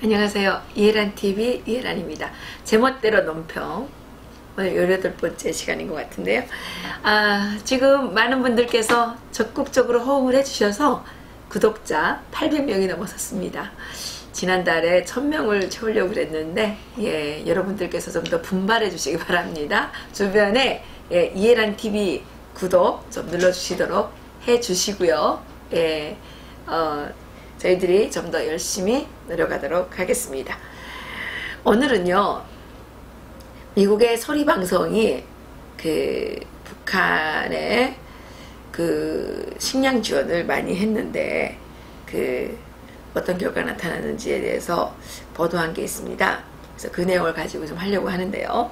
안녕하세요. 이해란TV 이해란입니다. 제멋대로 논평, 오늘 18번째 시간인 것 같은데요. 지금 많은 분들께서 적극적으로 호응을 해주셔서 구독자 800명이 넘어섰습니다. 지난달에 1000명을 채우려고 그랬는데 여러분들께서 좀 더 분발해 주시기 바랍니다. 주변에 이해란TV 구독 좀 눌러주시도록 해주시고요. 저희들이 좀 더 열심히 노력하도록 하겠습니다. 오늘은요, 미국의 소리방송이 북한의 식량 지원을 많이 했는데 어떤 결과가 나타났는지에 대해서 보도한 게 있습니다. 그래서 그 내용을 가지고 좀 하려고 하는데요.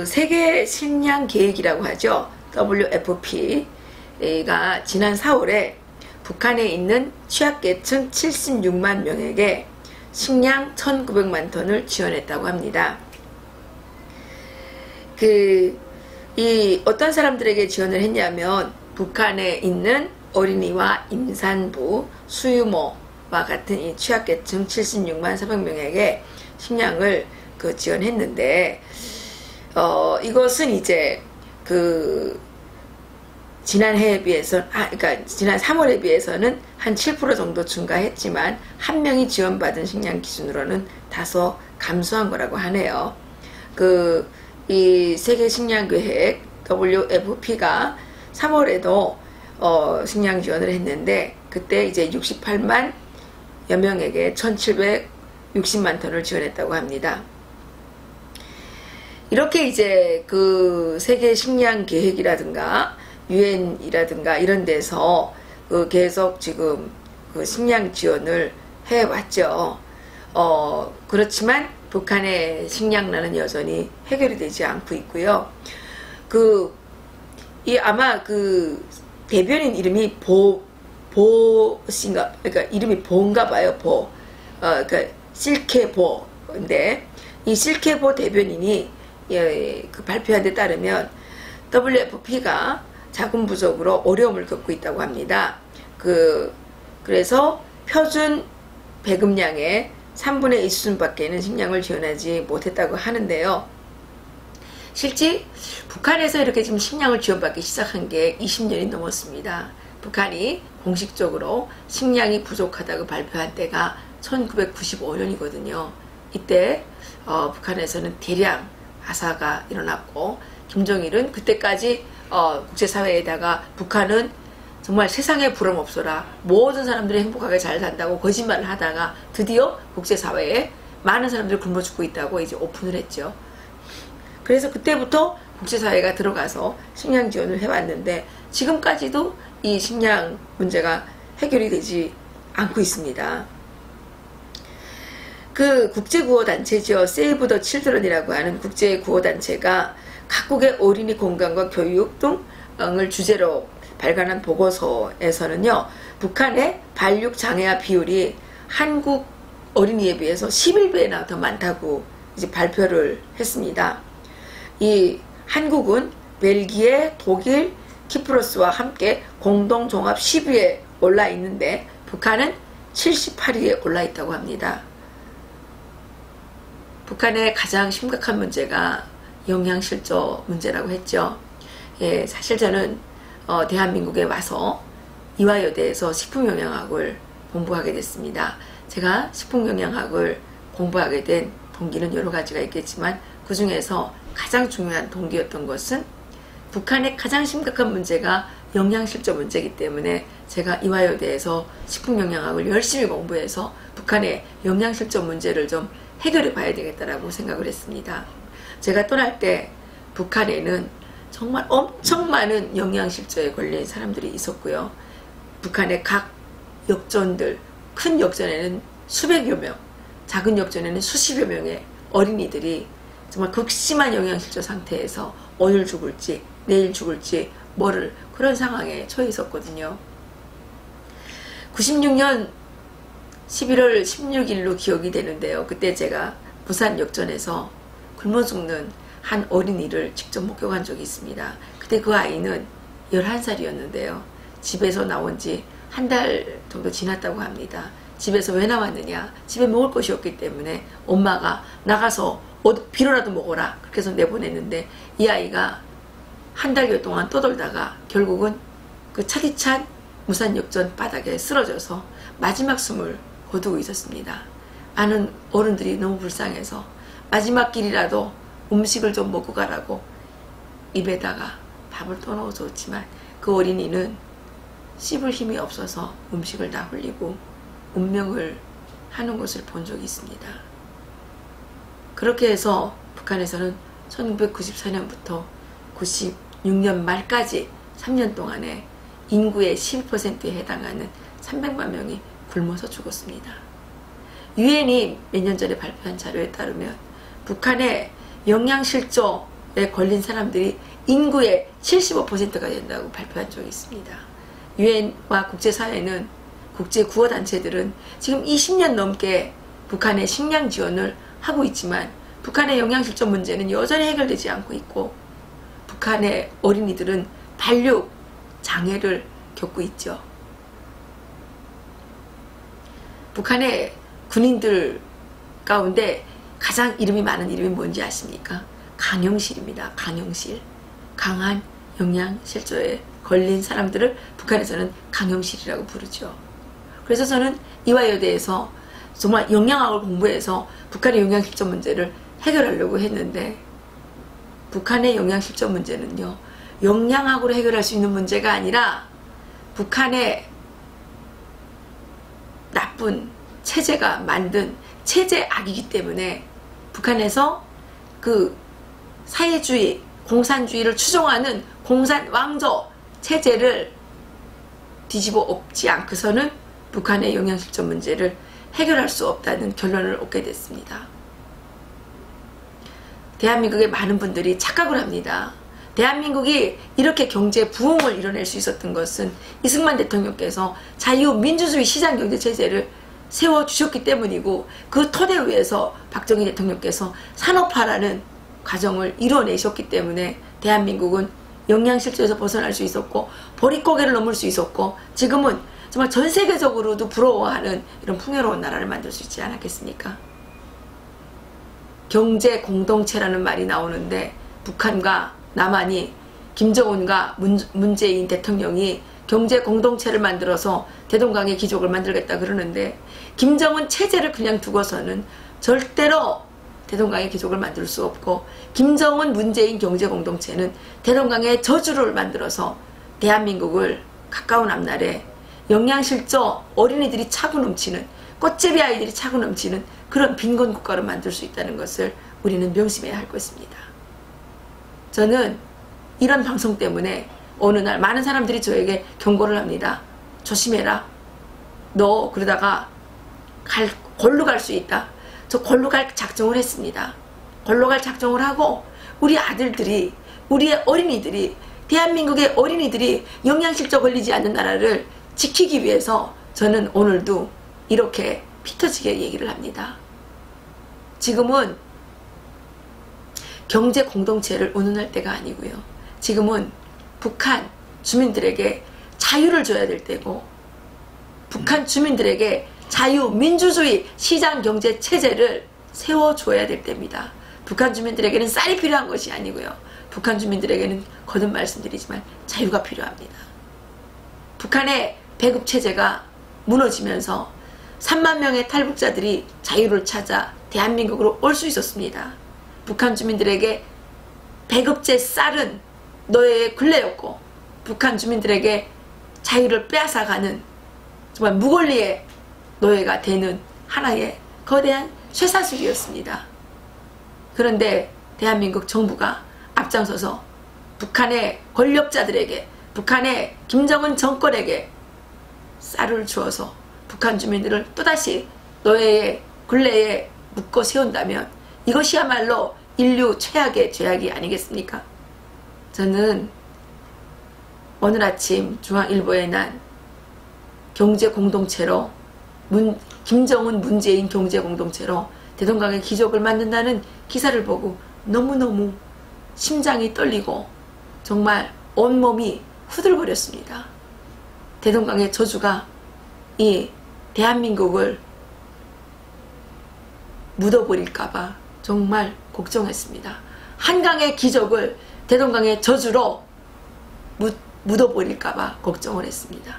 세계 식량 계획이라고 하죠. WFP가 지난 4월에 북한에 있는 취약계층 76만 명에게 식량 1900만 톤을 지원했다고 합니다. 어떤 사람들에게 지원을 했냐면 북한에 있는 어린이와 임산부, 수유모와 같은 이 취약계층 76만 400명에게 식량을 지원했는데, 이것은 이제 지난 해에 비해서, 그러니까 지난 3월에 비해서는 한 7% 정도 증가했지만 한 명이 지원받은 식량 기준으로는 다소 감소한 거라고 하네요. 이 세계 식량 계획 WFP가 3월에도 식량 지원을 했는데 그때 이제 68만 여 명에게 1760만 톤을 지원했다고 합니다. 이렇게 이제 세계 식량 계획이라든가 유엔이라든가 이런 데서 계속 지금 식량 지원을 해왔죠. 그렇지만 북한의 식량난은 여전히 해결이 되지 않고 있고요. 아마 대변인 이름이 보씨인가, 그러니까 이름이 보인가 봐요. 그러니까 실케보인데 이 실케보 대변인이 발표한 데 따르면 WFP가 자금 부족으로 어려움을 겪고 있다고 합니다. 그래서 표준 배급량의 3분의 2 수준밖에는 식량을 지원하지 못했다고 하는데요. 실제 북한에서 이렇게 지금 식량을 지원받기 시작한 게 20년이 넘었습니다. 북한이 공식적으로 식량이 부족하다고 발표한 때가 1995년이거든요. 이때 북한에서는 대량 아사가 일어났고 김정일은 그때까지 국제사회에다가 북한은 정말 세상에 부름 없어라, 모든 사람들이 행복하게 잘 산다고 거짓말을 하다가 드디어 국제사회에 많은 사람들이 굶어 죽고 있다고 이제 오픈을 했죠. 그래서 그때부터 국제사회가 들어가서 식량 지원을 해왔는데 지금까지도 이 식량 문제가 해결이 되지 않고 있습니다. 국제구호단체죠. 세이브 더 칠드런이라고 하는 국제구호단체가 각국의 어린이 건강과 교육 등을 주제로 발간한 보고서에서는요, 북한의 발육 장애아 비율이 한국 어린이에 비해서 11배나 더 많다고 이제 발표를 했습니다. 이 한국은 벨기에, 독일, 키프로스와 함께 공동 종합 10위에 올라 있는데 북한은 78위에 올라 있다고 합니다. 북한의 가장 심각한 문제가 영양실조 문제라고 했죠. 사실 저는 대한민국에 와서 이화여대에서 식품영양학을 공부하게 됐습니다. 제가 식품영양학을 공부하게 된 동기는 여러 가지가 있겠지만 그 중에서 가장 중요한 동기였던 것은 북한의 가장 심각한 문제가 영양실조 문제이기 때문에 제가 이화여대에서 식품영양학을 열심히 공부해서 북한의 영양실조 문제를 좀 해결해 봐야 되겠다라고 생각을 했습니다. 제가 떠날 때 북한에는 정말 엄청 많은 영양실조에 걸린 사람들이 있었고요. 북한의 각 역전들, 큰 역전에는 수백여 명, 작은 역전에는 수십여 명의 어린이들이 정말 극심한 영양실조 상태에서 오늘 죽을지 내일 죽을지 그런 상황에 처해 있었거든요. 96년 11월 16일로 기억이 되는데요. 그때 제가 부산 역전에서 굶어 죽는 한 어린이를 직접 목격한 적이 있습니다. 그때 그 아이는 11살이었는데요. 집에서 나온 지 한 달 정도 지났다고 합니다. 집에서 왜 나왔느냐, 집에 먹을 것이 없기 때문에 엄마가 나가서 비로라도 먹어라 그렇게 해서 내보냈는데, 이 아이가 한 달여 동안 떠돌다가 결국은 그 차디찬 무산역전 바닥에 쓰러져서 마지막 숨을 거두고 있었습니다. 아는 어른들이 너무 불쌍해서 마지막 길이라도 음식을 좀 먹고 가라고 입에다가 밥을 떠넣어 줬지만, 그 어린이는 씹을 힘이 없어서 음식을 다 흘리고 운명을 하는 것을 본 적이 있습니다. 그렇게 해서 북한에서는 1994년부터 96년 말까지 3년 동안에 인구의 12%에 해당하는 300만 명이 굶어서 죽었습니다. 유엔이 몇 년 전에 발표한 자료에 따르면 북한의 영양실조에 걸린 사람들이 인구의 75%가 된다고 발표한 적이 있습니다. 유엔과 국제사회는, 국제구호단체들은 지금 20년 넘게 북한의 식량 지원을 하고 있지만 북한의 영양실조 문제는 여전히 해결되지 않고 있고, 북한의 어린이들은 발육 장애를 겪고 있죠. 북한의 군인들 가운데 가장 이름이 많은 이름이 뭔지 아십니까? 강영실입니다. 강영실. 강한 영양실조에 걸린 사람들을 북한에서는 강영실이라고 부르죠. 그래서 저는 이화여대에서 정말 영양학을 공부해서 북한의 영양실조 문제를 해결하려고 했는데, 북한의 영양실조 문제는요, 영양학으로 해결할 수 있는 문제가 아니라 북한의 나쁜 체제가 만든 체제악이기 때문에, 북한에서 그 사회주의, 공산주의를 추종하는 공산 왕조 체제를 뒤집어 엎지 않고서는 북한의 영양실조 문제를 해결할 수 없다는 결론을 얻게 됐습니다. 대한민국의 많은 분들이 착각을 합니다. 대한민국이 이렇게 경제 부흥을 이뤄낼 수 있었던 것은 이승만 대통령께서 자유민주주의 시장경제체제를 세워주셨기 때문이고, 그 토대 위에서 박정희 대통령께서 산업화라는 과정을 이뤄내셨기 때문에 대한민국은 영양실조에서 벗어날 수 있었고, 보릿고개를 넘을 수 있었고, 지금은 정말 전 세계적으로도 부러워하는 이런 풍요로운 나라를 만들 수 있지 않았겠습니까? 경제 공동체라는 말이 나오는데, 북한과 남한이, 김정은과 문재인 대통령이 경제 공동체를 만들어서 대동강의 기적을 만들겠다 그러는데, 김정은 체제를 그냥 두고서는 절대로 대동강의 기적을 만들 수 없고, 김정은 문재인 경제 공동체는 대동강의 저주를 만들어서 대한민국을 가까운 앞날에 영양실조, 어린이들이 차고 넘치는, 꽃제비 아이들이 차고 넘치는 그런 빈곤 국가로 만들 수 있다는 것을 우리는 명심해야 할 것입니다. 저는 이런 방송 때문에 어느 날 많은 사람들이 저에게 경고를 합니다. 조심해라. 너 그러다가 골로 갈 수 있다. 저 골로 갈 작정을 했습니다. 골로 갈 작정을 하고, 우리 아들들이, 우리의 어린이들이, 대한민국의 어린이들이 영양실조 걸리지 않는 나라를 지키기 위해서 저는 오늘도 이렇게 피 터지게 얘기를 합니다. 지금은 경제 공동체를 운운할 때가 아니고요. 지금은 북한 주민들에게 자유를 줘야 될 때고, 북한 주민들에게 자유민주주의 시장경제 체제를 세워줘야 될 때입니다. 북한 주민들에게는 쌀이 필요한 것이 아니고요. 북한 주민들에게는 거듭 말씀드리지만 자유가 필요합니다. 북한의 배급체제가 무너지면서 3만 명의 탈북자들이 자유를 찾아 대한민국으로 올 수 있었습니다. 북한 주민들에게 배급제 쌀은 너의 굴레였고, 북한 주민들에게 자유를 빼앗아가는 정말 무권리의 노예가 되는 하나의 거대한 쇠사슬이었습니다. 그런데 대한민국 정부가 앞장서서 북한의 권력자들에게, 북한의 김정은 정권에게 쌀을 주어서 북한 주민들을 또다시 노예의 굴레에 묶어 세운다면 이것이야말로 인류 최악의 죄악이 아니겠습니까? 저는 오늘 아침 중앙일보에 난 경제공동체로, 김정은 문재인 경제공동체로 대동강의 기적을 만든다는 기사를 보고 너무너무 심장이 떨리고 정말 온몸이 후들거렸습니다. 대동강의 저주가 이 대한민국을 묻어버릴까봐 정말 걱정했습니다. 한강의 기적을 대동강의 저주로 묻어버릴까봐 걱정을 했습니다.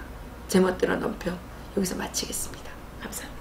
제멋대로 논평 여기서 마치겠습니다. 감사합니다.